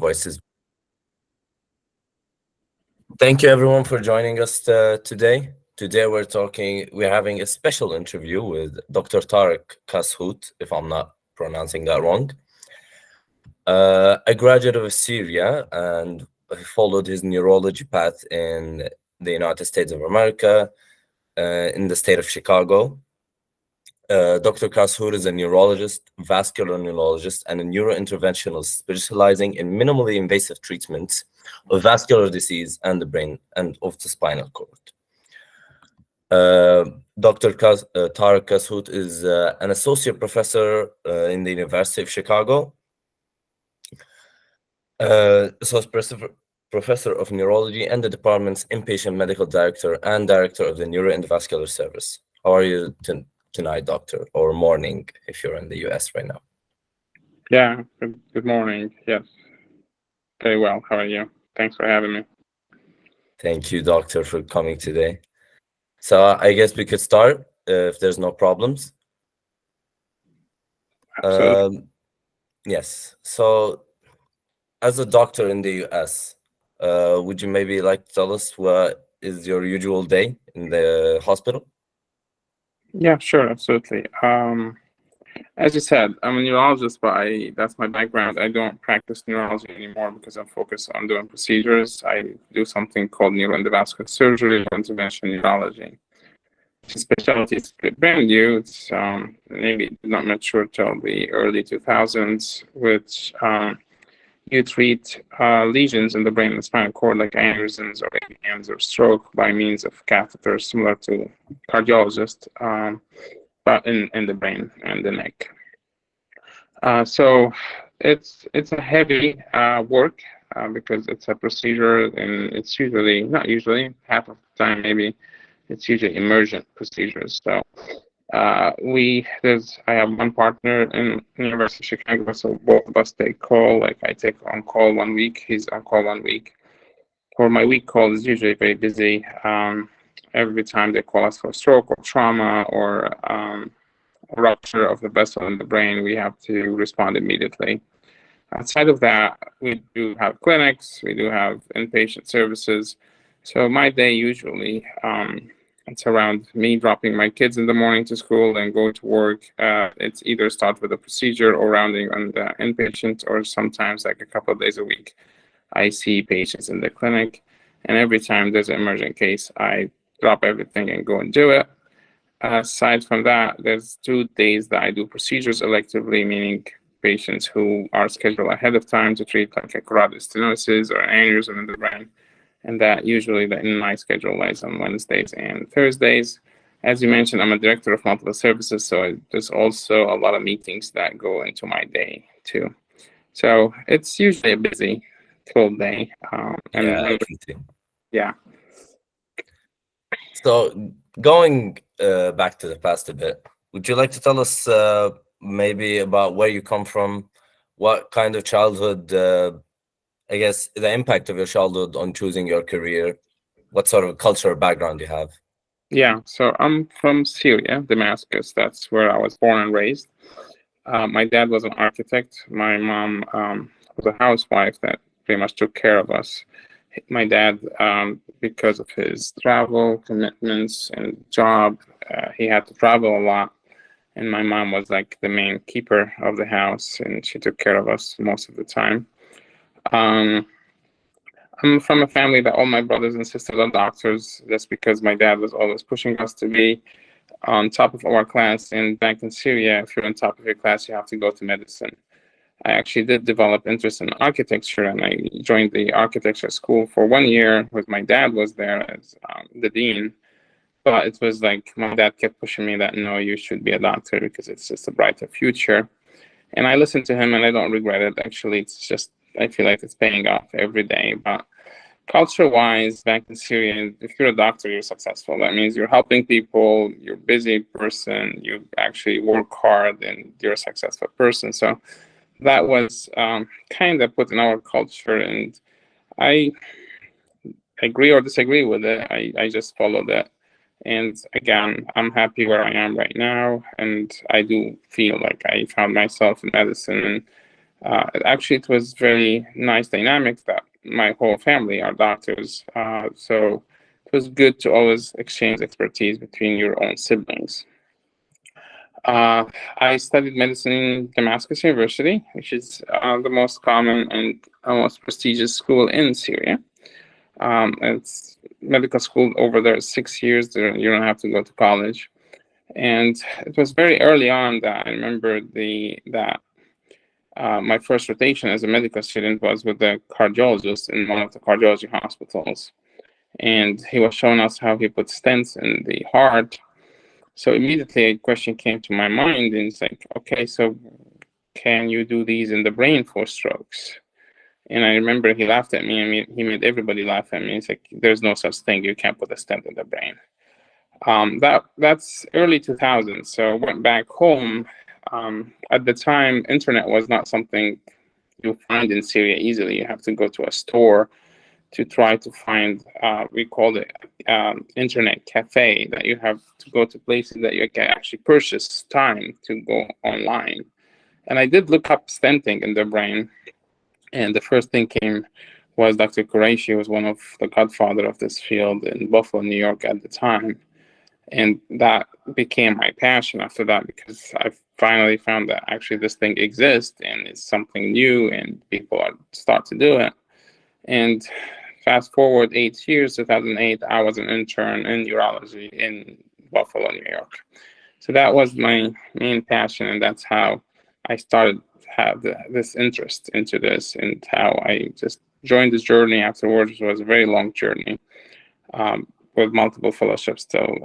voice is. Thank you everyone for joining us today. Today we're having a special interview with Dr. Tareq Kass-Hout, if I'm not pronouncing that wrong. A graduate of Syria, and he followed his neurology path in the United States of America, in the state of Chicago. Dr. Kass-Hout is a neurologist, vascular neurologist, and a neurointerventionist specializing in minimally invasive treatments of vascular disease and the brain and of the spinal cord. Dr. Tareq Kass-Hout is an associate professor in the University of Chicago, professor of neurology, and the department's inpatient medical director and director of the Neuro and Vascular Service. How are you tonight, doctor, or morning if you're in the US right now? Yeah, good morning. Yes, very well. How are you? Thanks for having me. Thank you, doctor, for coming today. So I guess we could start if there's no problems. Absolutely. Yes. So as a doctor in the US, would you maybe like to tell us what is your usual day in the hospital? Yeah, sure, absolutely. As you said, I'm a neurologist, but that's my background. I don't practice neurology anymore because I'm focused on doing procedures. I do something called neuroendovascular surgery or intervention neurology. The specialty is brand new. It's maybe not mature till the early 2000s, which you treat lesions in the brain and spinal cord like aneurysms or AVMs or stroke by means of catheters similar to cardiologist, but in the brain and the neck. So it's a heavy work because it's a procedure, and it's usually, not usually, half of the time maybe, it's usually emergent procedures. So I have one partner in University of Chicago, so both of us take call. Like I take on call 1 week, he's on call 1 week. For my week call is usually very busy. Every time they call us for stroke or trauma or rupture of the vessel in the brain, we have to respond immediately. Outside of that, we do have clinics, we do have inpatient services. So my day usually, it's around me dropping my kids in the morning to school and going to work. It's either start with a procedure or rounding on the inpatient, or sometimes like a couple of days a week, I see patients in the clinic. And every time there's an emergent case, I drop everything and go and do it. Aside from that, there's 2 days that I do procedures electively, meaning patients who are scheduled ahead of time to treat like a carotid stenosis or an aneurysm in the brain. And that usually in my schedule lies on Wednesdays and Thursdays. As you mentioned, I'm a director of multiple services, so there's also a lot of meetings that go into my day too. So it's usually a busy full day. Yeah. So going back to the past a bit, would you like to tell us maybe about where you come from, what kind of childhood, I guess, the impact of your childhood on choosing your career, what sort of cultural background you have? Yeah, so I'm from Syria, Damascus. That's where I was born and raised. My dad was an architect. My mom was a housewife that pretty much took care of us. My dad, because of his travel commitments and job, he had to travel a lot. And my mom was like the main keeper of the house, and she took care of us most of the time. I'm from a family that all my brothers and sisters are doctors. That's because my dad was always pushing us to be on top of our class. And back in Syria, if you're on top of your class, you have to go to medicine. I actually did develop interest in architecture, and I joined the architecture school for 1 year with my dad was there as the dean. But it was like my dad kept pushing me that, no, you should be a doctor because it's just a brighter future. And I listened to him, and I don't regret it. Actually, it's just, I feel like it's paying off every day. But culture-wise, back in Syria, if you're a doctor, you're successful. That means you're helping people, you're a busy person, you actually work hard, and you're a successful person. So that was kind of put in our culture, and I agree or disagree with it. I just followed it. And again, I'm happy where I am right now, and I do feel like I found myself in medicine, and Actually, it was very nice dynamic that my whole family are doctors. So it was good to always exchange expertise between your own siblings. I studied medicine in Damascus University, which is the most common and most prestigious school in Syria. It's medical school over there, 6 years. You don't have to go to college. And it was very early on that I remember that my first rotation as a medical student was with the cardiologist in one of the cardiology hospitals. And he was showing us how he put stents in the heart. So immediately a question came to my mind, and it's like, okay, so can you do these in the brain for strokes? And I remember he laughed at me, and he made everybody laugh at me. He's like, there's no such thing. You can't put a stent in the brain. That's early 2000s. So I went back home. At the time, internet was not something you find in Syria easily. You have to go to a store to try to find, we call it internet cafe, that you have to go to places that you can actually purchase time to go online. And I did look up stenting in the brain, and the first thing came was Dr. Qureshi, who was one of the godfather of this field in Buffalo, New York at the time. And that became my passion after that, because I finally found that actually this thing exists and it's something new and people start to do it. And fast forward 8 years, 2008, I was an intern in urology in Buffalo, New York. So that was my main passion, and that's how I started to have this interest into this, and how I just joined this journey afterwards. It was a very long journey with multiple fellowships till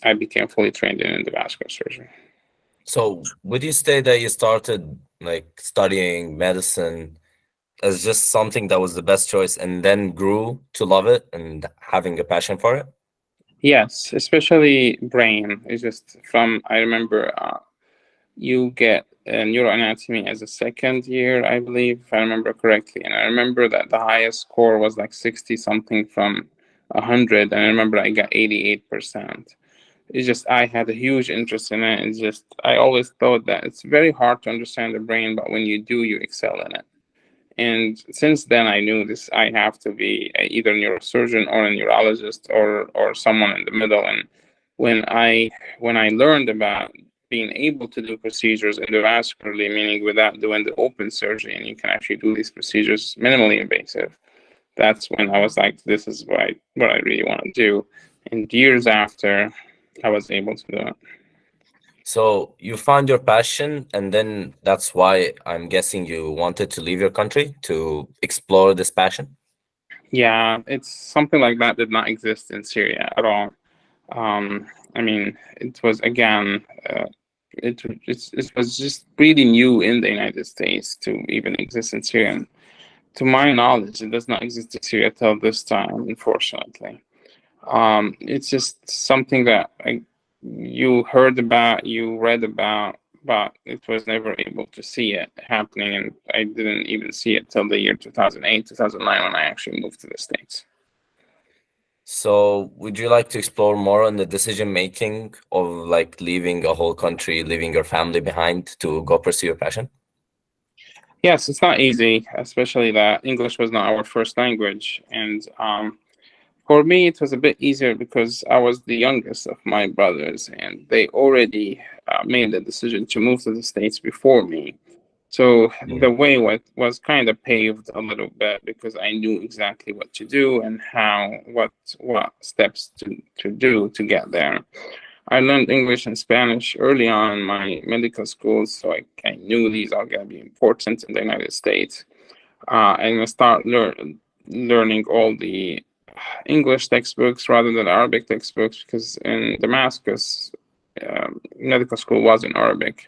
I became fully trained in endovascular surgery. So would you say that you started like studying medicine as just something that was the best choice and then grew to love it and having a passion for it? Yes, especially brain. It's just from, I remember you get neuroanatomy as a second year, I believe, if I remember correctly. And I remember that the highest score was like 60 something from 100. And I remember I got 88%. It's just, I had a huge interest in it. It's just, I always thought that it's very hard to understand the brain, but when you do, you excel in it. And since then, I knew this. I have to be either a neurosurgeon or a neurologist, or someone in the middle. And when I learned about being able to do procedures endovascularly, meaning without doing the open surgery, and you can actually do these procedures minimally invasive, that's when I was like, this is what I really want to do. And years after, I was able to do it. So you found your passion, and then that's why I'm guessing you wanted to leave your country to explore this passion. Yeah, it's something like that did not exist in Syria at all. I mean, it was again, it was just really new in the United States to even exist in Syria. And to my knowledge, it does not exist in Syria till this time, unfortunately. It's just something that you heard about, you read about, but it was never able to see it happening. And I didn't even see it till the year 2008, 2009, when I actually moved to the States. So would you like to explore more on the decision making of like leaving a whole country, leaving your family behind to go pursue your passion? Yes, it's not easy, especially that English was not our first language. And for me, it was a bit easier because I was the youngest of my brothers, and they already made the decision to move to the States before me. So the Mm. way was kind of paved a little bit, because I knew exactly what to do and what steps to do to get there. I learned English and Spanish early on in my medical school, so I knew these are going to be important in the United States. And I start learning all the English textbooks rather than Arabic textbooks, because in Damascus, medical school was in Arabic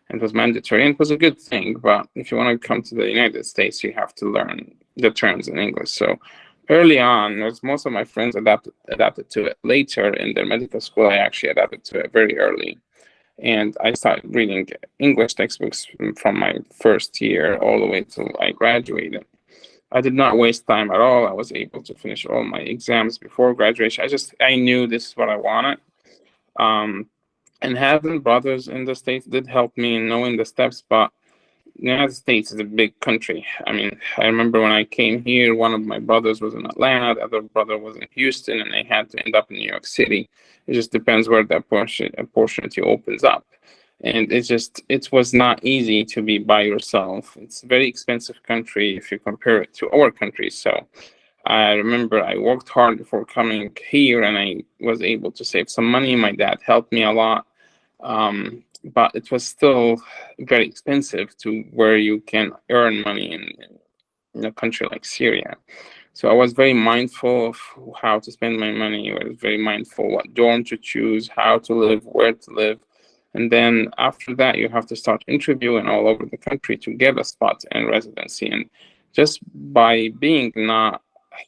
and was mandatory, and it was a good thing. But if you want to come to the United States, you have to learn the terms in English. So early on, as most of my friends adapted to it later in their medical school, I actually adapted to it very early. And I started reading English textbooks from my first year all the way till I graduated. I did not waste time at all. I was able to finish all my exams before graduation. I knew this is what I wanted. Um, and having brothers in the States did help me in knowing the steps, but the United States is a big country. I mean, I remember when I came here, one of my brothers was in Atlanta, the other brother was in Houston, and they had to end up in New York City. It just depends where that opportunity opens up. And it was not easy to be by yourself. It's a very expensive country if you compare it to our country. So I remember I worked hard before coming here, and I was able to save some money. My dad helped me a lot. But it was still very expensive to where you can earn money in a country like Syria. So I was very mindful of how to spend my money. I was very mindful what dorm to choose, how to live, where to live. And then after that, you have to start interviewing all over the country to get a spot in residency. And just by being not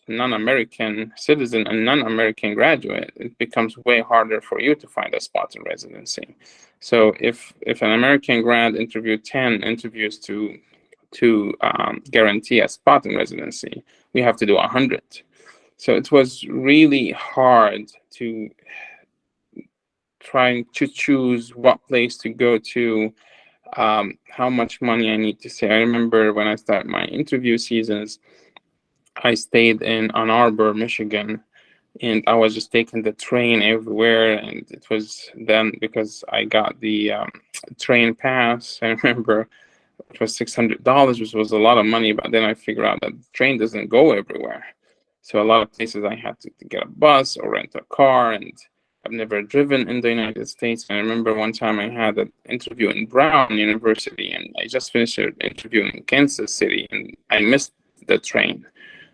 non-American citizen and non-American graduate, it becomes way harder for you to find a spot in residency. So if an American grad interviewed 10 interviews to guarantee a spot in residency, we have to do 100. So it was really hard to trying to choose what place to go to, how much money I need to save. I remember when I started my interview seasons, I stayed in Ann Arbor, Michigan, and I was just taking the train everywhere. And it was then because I got the train pass. I remember it was $600, which was a lot of money. But then I figured out that the train doesn't go everywhere. So a lot of places I had to get a bus or rent a car. And I've never driven in the United States. And I remember one time I had an interview in Brown University, and I just finished an interview in Kansas City, and I missed the train.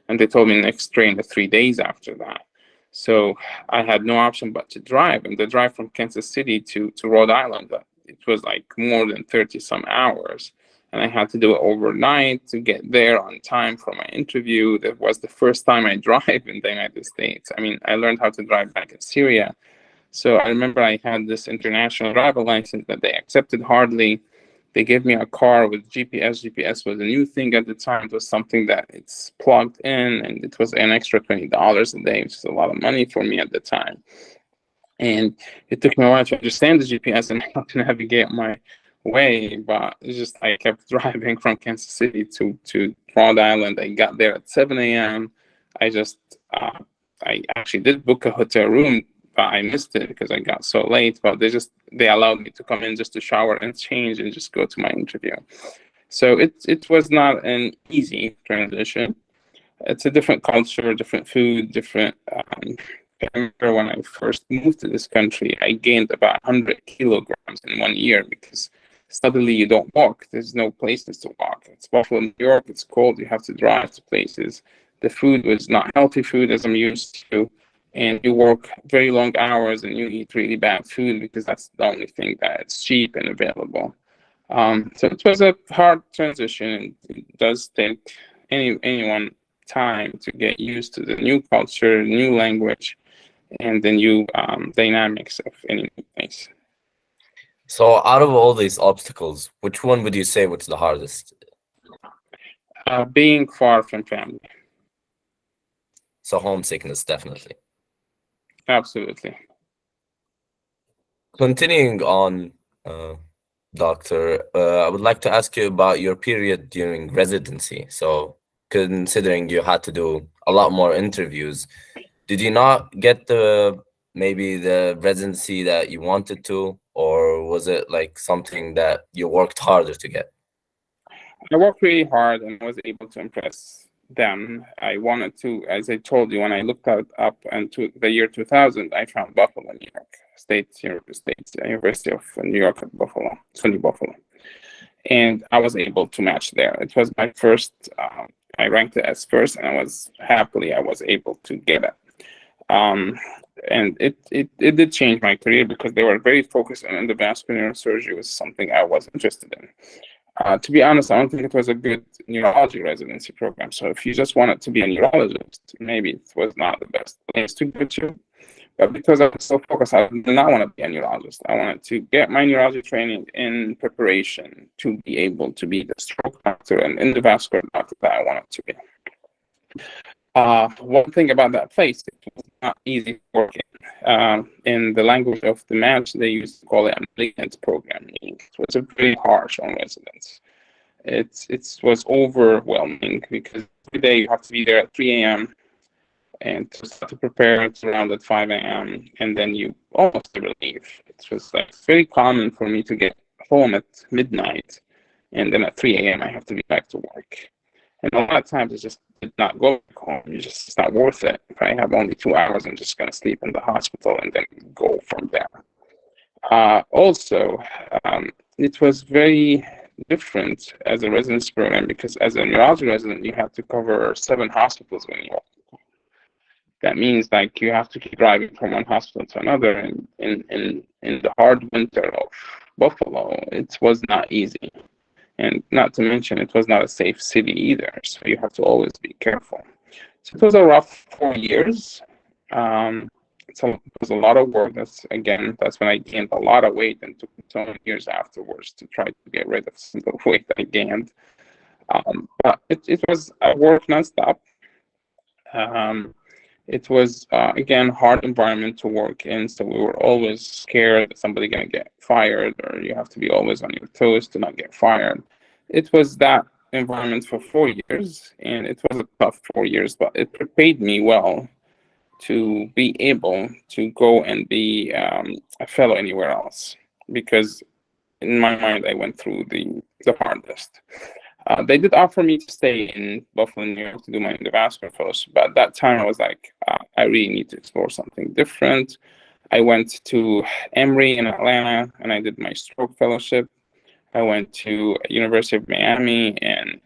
And they told me next train 3 days after that. So I had no option but to drive. And the drive from Kansas City to Rhode Island, it was like more than 30 some hours. And I had to do it overnight to get there on time for my interview. That was the first time I drive in the United States. I mean, I learned how to drive back in Syria. So I remember I had this international driver license that they accepted hardly. They gave me a car with GPS. GPS was a new thing at the time. It was something that it's plugged in, and it was an extra $20 a day, which is a lot of money for me at the time. And it took me a while to understand the GPS and how to navigate my way, but it's just I kept driving from Kansas City to Rhode Island. I got there at 7 a.m. I actually did book a hotel room, but I missed it because I got so late. But they allowed me to come in just to shower and change and just go to my interview. So it was not an easy transition. It's a different culture, different food, different. I remember when I first moved to this country, I gained about 100 kilograms in 1 year because suddenly you don't walk. There's no places to walk. It's Buffalo, New York. It's cold. You have to drive to places. The food was not healthy food as I'm used to. And you work very long hours and you eat really bad food because that's the only thing that's cheap and available. So it was a hard transition, and it does take anyone time to get used to the new culture, new language, and the new dynamics of any place. So out of all these obstacles, which one would you say was the hardest? Being far from family. So homesickness, definitely. Absolutely. Continuing on, Doctor, I would like to ask you about your period during residency. So considering you had to do a lot more interviews, did you not get maybe the residency that you wanted to, or was it like something that you worked harder to get? I worked really hard and was able to impress them. I wanted to, as I told you, when I looked up into the year 2000, I found Buffalo, New York State University of New York at Buffalo, SUNY Buffalo. And I was able to match there. It was my first, I ranked it as first, and I was able to get it. And it did change my career because they were very focused on endovascular neurosurgery, was something I was interested in. To be honest, I don't think it was a good neurology residency program. So if you just wanted to be a neurologist, maybe it was not the best place to go to. But because I was so focused, I did not want to be a neurologist. I wanted to get my neurology training in preparation to be able to be the stroke doctor and endovascular doctor that I wanted to be. One thing about that place, it was not easy working. In the language of the match, they used to call it a malignant program. It was very harsh on residents. It was overwhelming because every day you have to be there at 3 a.m. and to start to prepare. It's around at 5 a.m. and then you almost never leave. It was like very common for me to get home at midnight, and then at 3 a.m. I have to be back to work. And a lot of times it just did not go back home. It's not worth it. If I have only 2 hours, I'm just gonna sleep in the hospital and then go from there. Also, it was very different as a residency program because as a neurology resident, you have to cover 7 hospitals when you. That means like you have to keep driving from one hospital to another. And in the hard winter of Buffalo, it was not easy. And not to mention, it was not a safe city either. So you have to always be careful. So it was a rough 4 years. It was a lot of work. That's when I gained a lot of weight and took so many years afterwards to try to get rid of some of the weight I gained. But it was work nonstop. It was again hard environment to work in, so we were always scared that somebody gonna get fired, or you have to be always on your toes to not get fired. It was that environment for 4 years, and it was a tough 4 years, but it prepared me well to be able to go and be a fellow anywhere else, because in my mind I went through the hardest. They did offer me to stay in Buffalo, New York to do my endovascular fellowship, but at that time I was like, I really need to explore something different. I went to Emory in Atlanta and I did my stroke fellowship. I went to University of Miami and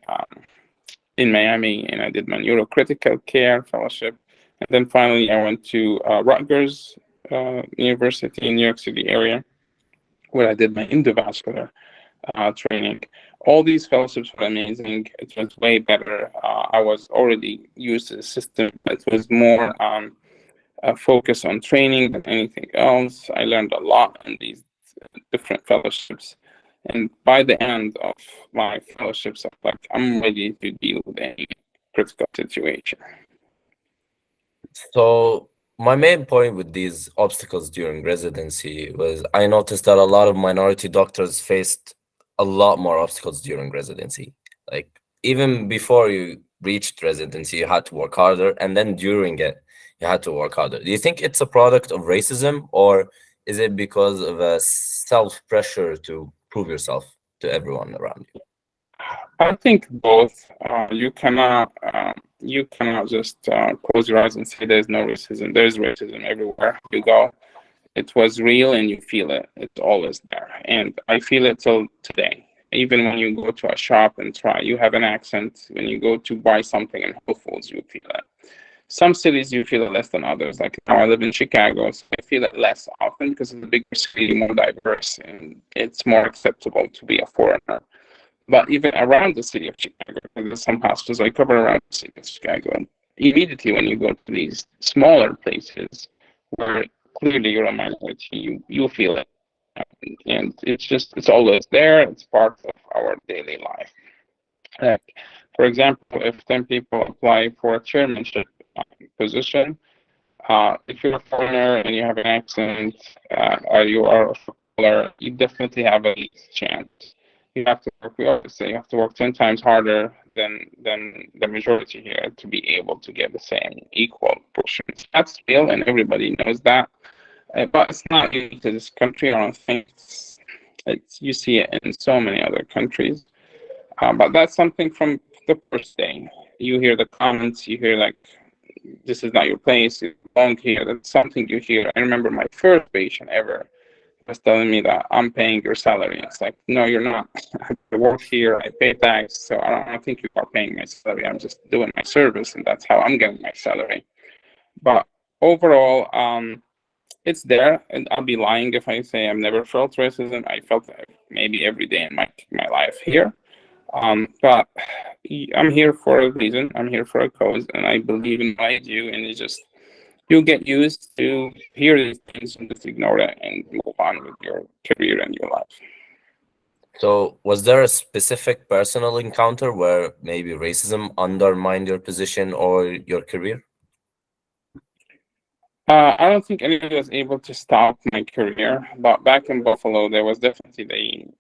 in Miami, and I did my neurocritical care fellowship. And then finally I went to Rutgers University in New York City area, where I did my endovascular training. All these fellowships were amazing. It was way better. I was already used to the system, but it was more a focus on training than anything else. I learned a lot in these different fellowships. And by the end of my fellowships, I'm ready to deal with any critical situation. So my main point with these obstacles during residency was I noticed that a lot of minority doctors faced a lot more obstacles during residency. Like even before you reached residency, you had to work harder, and then during it, you had to work harder. Do you think it's a product of racism, or is it because of a self pressure to prove yourself to everyone around you? I think both. You cannot just close your eyes and say there's no racism. There's racism everywhere you go. It was real and you feel it. It's always there. And I feel it till today. Even when you go to a shop and try, you have an accent. When you go to buy something in Whole Foods, you feel it. Some cities you feel it less than others. Like now I live in Chicago, so I feel it less often because it's a bigger city, more diverse, and it's more acceptable to be a foreigner. But even around the city of Chicago, there's some hospitals I cover around the city of Chicago. And immediately when you go to these smaller places where clearly you're a minority, you feel it. And it's always there. It's part of our daily life. For example, if 10 people apply for a chairmanship position, if you're a foreigner and you have an accent, or you are a footballer, you definitely have a least chance. You have to work. We always say you have to work 10 times harder than the majority here to be able to get the same equal portions. That's real, and everybody knows that. But it's not unique to this country. I don't think you see it in so many other countries. But that's something from the first day. You hear the comments. You hear like, "This is not your place. You belong here." That's something you hear. I remember my first patient ever was telling me that I'm paying your salary. It's like, no, you're not. I work here, I pay tax, so I don't think you are paying my salary. I'm just doing my service, and that's how I'm getting my salary. But overall, it's there, and I'll be lying if I say I've never felt racism. I felt it maybe every day in my life here. But I'm here for a reason. I'm here for a cause, and I believe in what I do, and it's just you get used to hear these things and just ignore it and move on with your career and your life. So, was there a specific personal encounter where maybe racism undermined your position or your career? I don't think anybody was able to stop my career, but back in Buffalo, there was definitely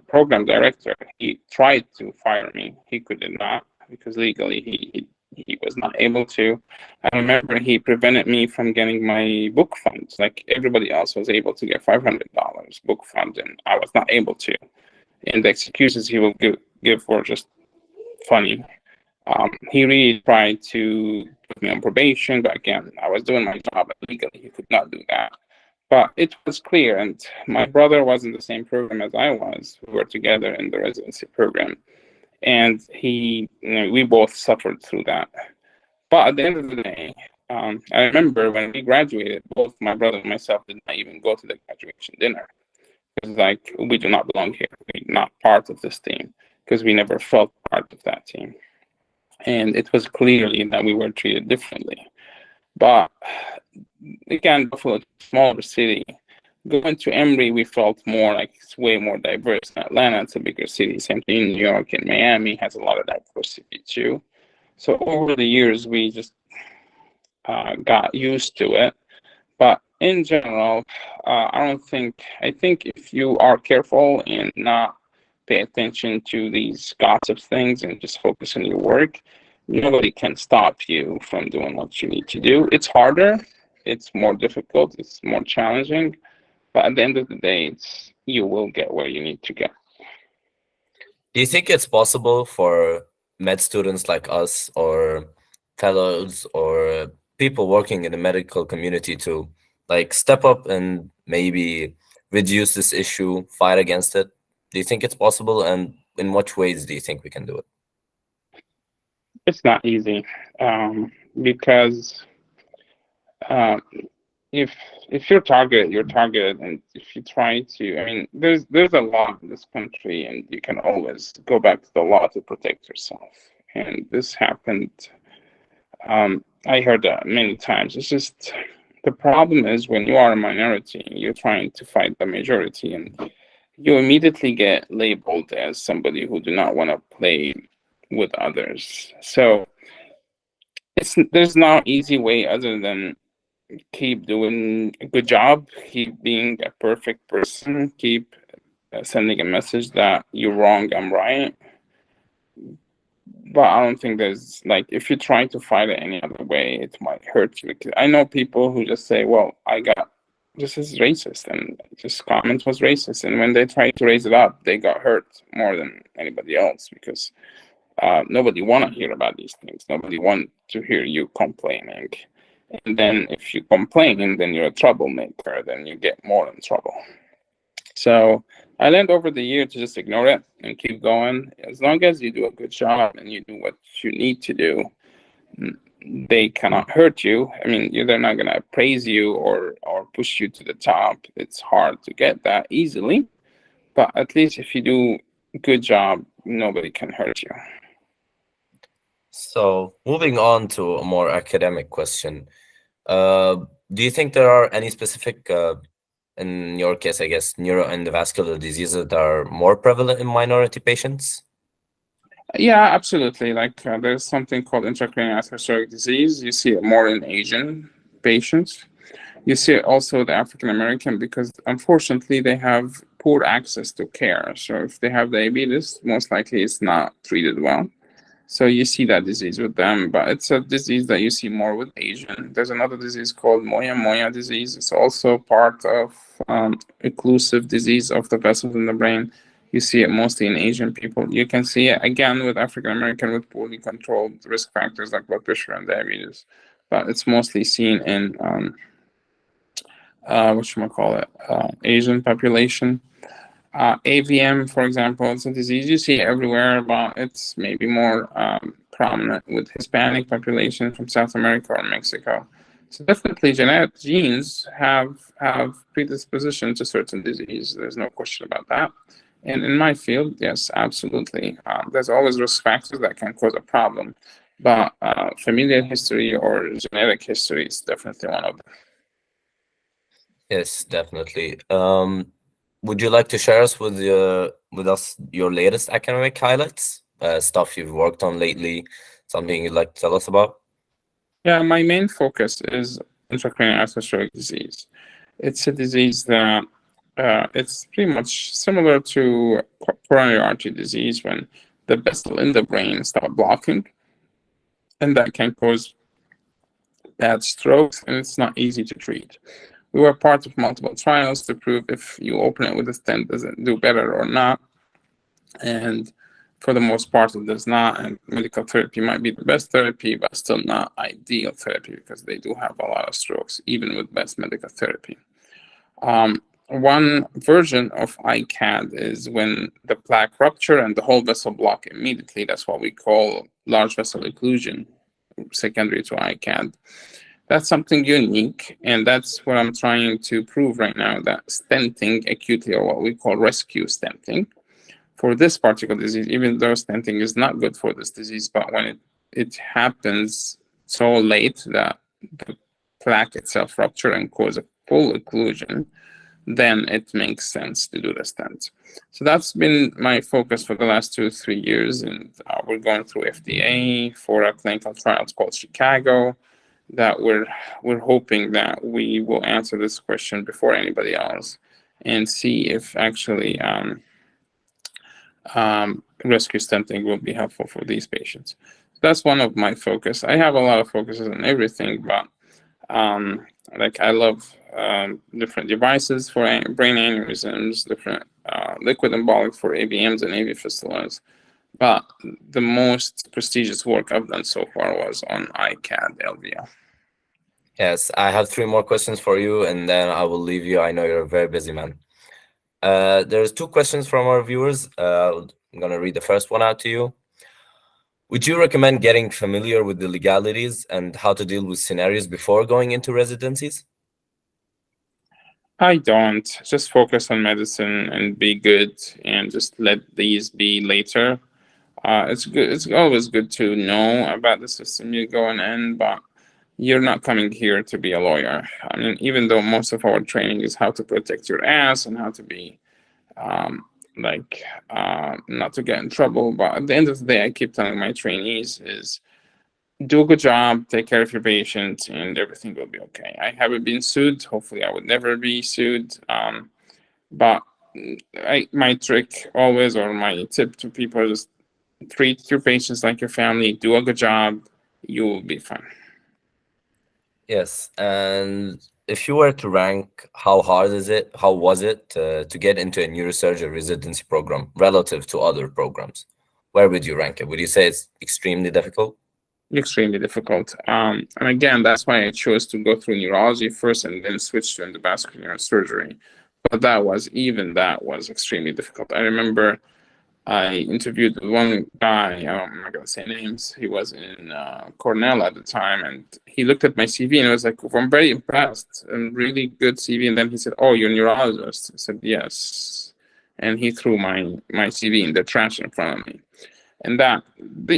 program director, he tried to fire me. He could not, because legally he was not able to. I remember he prevented me from getting my book funds. Like everybody else was able to get $500 book fund, and I was not able to. And the excuses he will give were just funny. He really tried to put me on probation, but again, I was doing my job legally. He could not do that. But it was clear, and my brother was in the same program as I was. We were together in the residency program, and we both suffered through that. But at the end of the day, I remember when we graduated, both my brother and myself did not even go to the graduation dinner. It was like, we do not belong here. We're not part of this team, because we never felt part of that team. And it was clearly that we were treated differently. But again, Buffalo is a smaller city. Going to Emory, we felt more like it's way more diverse. Atlanta, it's a bigger city. Same thing in New York and Miami has a lot of diversity too. So over the years, we just got used to it. But in general, I think if you are careful and not pay attention to these gossip things and just focus on your work, nobody can stop you from doing what you need to do. It's harder, it's more difficult, it's more challenging, but at the end of the day, you will get where you need to get. Do you think it's possible for med students like us, or fellows, or people working in the medical community to like step up and maybe reduce this issue, fight against it? Do you think it's possible, and in what ways do you think we can do it? It's not easy, because uh, if you're targeted, and if you try to, I mean, there's a law in this country, and you can always go back to the law to protect yourself. And this happened. I heard that many times. It's just the problem is when you are a minority, you're trying to fight the majority, and you immediately get labeled as somebody who do not want to play with others. So there's no easy way other than keep doing a good job, keep being a perfect person, keep sending a message that you're wrong, I'm right. But I don't think there's, like, if you try to fight it any other way, it might hurt you. Because I know people who just say, well, this is racist, and this comment was racist. And when they try to raise it up, they got hurt more than anybody else, because nobody want to hear about these things. Nobody want to hear you complaining. And then if you complain, then you're a troublemaker, then you get more in trouble. So I learned over the year to just ignore it and keep going. As long as you do a good job and you do what you need to do, they cannot hurt you. I mean, they're not going to praise you or push you to the top. It's hard to get that easily. But at least if you do a good job, nobody can hurt you. So, moving on to a more academic question, do you think there are any specific, in your case, I guess, neuroendovascular diseases that are more prevalent in minority patients? Yeah, absolutely. Like there's something called intracranial atherosclerotic disease. You see it more in Asian patients. You see it also the African American, because unfortunately they have poor access to care. So if they have diabetes, most likely it's not treated well. So you see that disease with them, but it's a disease that you see more with Asian. There's another disease called Moya disease. It's also part of occlusive disease of the vessels in the brain. You see it mostly in Asian people. You can see it again with African American with poorly controlled risk factors like blood pressure and diabetes, but it's mostly seen in Asian population. AVM, for example, it's a disease you see everywhere, but it's maybe more prominent with Hispanic population from South America or Mexico. So definitely genetic genes have predisposition to certain disease. There's no question about that. And in my field, yes, absolutely. There's always risk factors that can cause a problem, but familial history or genetic history is definitely one of them. Yes, definitely. Would you like to share with us your latest academic highlights, stuff you've worked on lately, something you'd like to tell us about? Yeah, my main focus is intracranial atherosclerotic disease. It's a disease that It's pretty much similar to coronary artery disease when the vessel in the brain start blocking, and that can cause bad strokes, and it's not easy to treat. We were part of multiple trials to prove if you open it with a stent, does it do better or not? And for the most part, it does not. And medical therapy might be the best therapy, but still not ideal therapy because they do have a lot of strokes, even with best medical therapy. One version of ICAD is when the plaque rupture and the whole vessel block immediately. That's what we call large vessel occlusion, secondary to ICAD. That's something unique, and that's what I'm trying to prove right now, that stenting acutely, or what we call rescue stenting, for this particular disease, even though stenting is not good for this disease, but when it happens so late that the plaque itself rupture and cause a full occlusion, then it makes sense to do the stent. So that's been my focus for the last 2-3 years, and we're going through FDA for a clinical trial called Chicago, that we're hoping that we will answer this question before anybody else and see if actually rescue stenting will be helpful for these patients. That's one of my focus. I have a lot of focuses on everything, but like I love different devices for brain aneurysms, different liquid embolic for AVMs and AV fistulas. But the most prestigious work I've done so far was on ICAD LVL. Yes, I have 3 more questions for you, and then I will leave you. I know you're a very busy man. There's 2 questions from our viewers. I'm gonna read the first one out to you. Would you recommend getting familiar with the legalities and how to deal with scenarios before going into residencies? I don't. Just focus on medicine and be good, and just let these be later. It's good. It's always good to know about the system you're going in, but you're not coming here to be a lawyer. I mean, even though most of our training is how to protect your ass and how to be not to get in trouble, but at the end of the day, I keep telling my trainees is do a good job, take care of your patient, and everything will be okay. I haven't been sued. Hopefully, I would never be sued. But my trick always, or my tip to people is treat your patients like your family, do a good job, you will be fine. Yes, and if you were to rank, how was it to get into a neurosurgery residency program relative to other programs? Where would you rank it? Would you say it's extremely difficult? Extremely difficult. And again, that's why I chose to go through neurology first and then switch to endovascular neurosurgery. But that was extremely difficult. I remember I interviewed one guy, I'm not going to say names, he was in Cornell at the time, and he looked at my CV and was like, I'm very impressed, and really good CV. And then he said, oh, you're a neurologist? I said, yes. And he threw my CV in the trash in front of me. And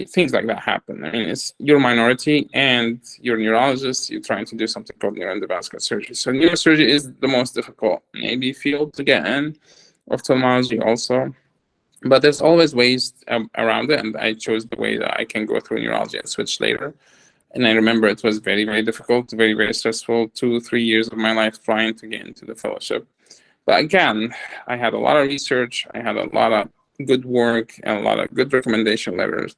things like that happen. I mean, you're a minority and you're a neurologist, you're trying to do something called neuroendovascular surgery. So neurosurgery is the most difficult, maybe field to get in, ophthalmology also. But there's always ways around it, and I chose the way that I can go through neurology and switch later. And I remember it was very, very difficult, very, very stressful, 2-3 years of my life trying to get into the fellowship. But again, I had a lot of research, I had a lot of good work, and a lot of good recommendation letters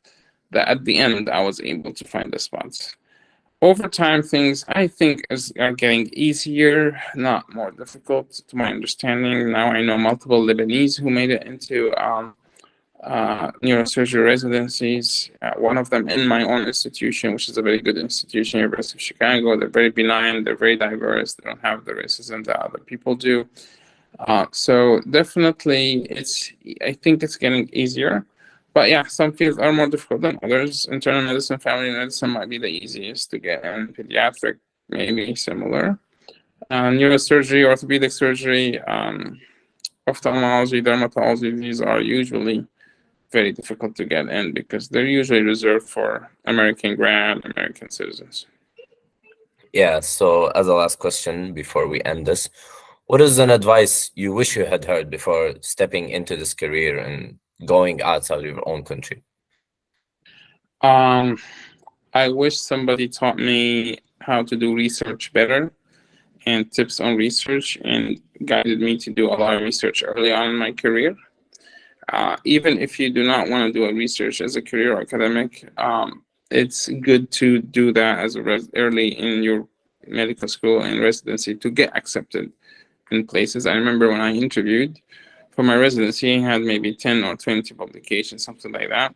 that at the end I was able to find the spots. Over time, things I think are getting easier, not more difficult, to my understanding. Now I know multiple Lebanese who made it into neurosurgery residencies. One of them in my own institution, which is a very good institution, University of Chicago. They're very benign, they're very diverse, they don't have the racism that other people do. So definitely, I think it's getting easier. But yeah, some fields are more difficult than others. Internal medicine, family medicine might be the easiest to get in. Pediatric, maybe similar. Neurosurgery, orthopedic surgery, ophthalmology, dermatology, these are usually very difficult to get in because they're usually reserved for American grad, American citizens. Yeah, so as a last question before we end this, what is an advice you wish you had heard before stepping into this career and going outside of your own country? I wish somebody taught me how to do research better and tips on research, and guided me to do a lot of research early on in my career. Even if you do not want to do a research as a career or academic, it's good to do that as early in your medical school and residency to get accepted in places. I remember when I interviewed for my residency, I had maybe 10 or 20 publications, something like that.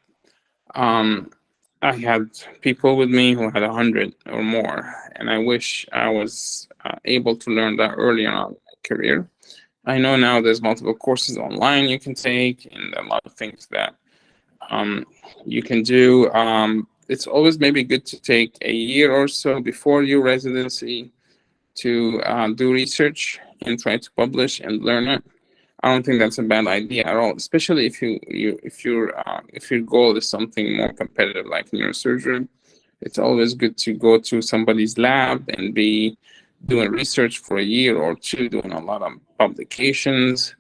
I had people with me who had 100 or more, and I wish I was able to learn that early on in my career. I know now there's multiple courses online you can take, and a lot of things that you can do. It's always maybe good to take a year or so before your residency to do research and try to publish and learn it. I don't think that's a bad idea at all, especially if your goal is something more competitive like neurosurgery. It's always good to go to somebody's lab and be doing research for a year or two, doing a lot of publications,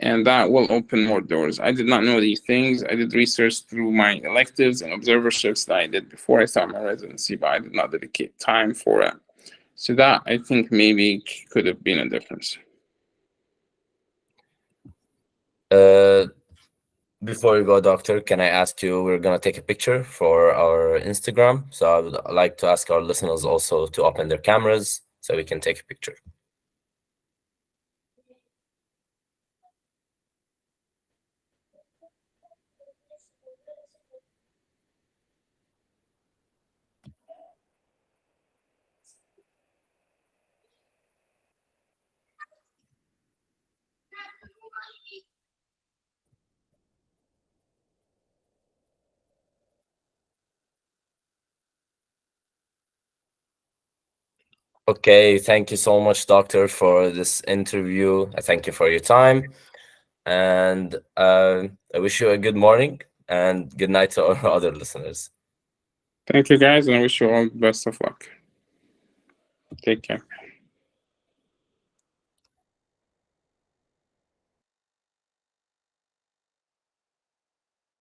and that will open more doors. I did not know these things. I did research through my electives and observerships that I did before I started my residency, but I did not dedicate time for it. So that, I think, maybe could have been a difference. Before you go, doctor, can I ask you? We're gonna take a picture for our Instagram, so I would like to ask our listeners also to open their cameras so we can take a picture. Okay, thank you so much, doctor, for this interview. I thank you for your time, and I wish you a good morning and good night to our other listeners. Thank you, guys, and I wish you all the best of luck. Take care.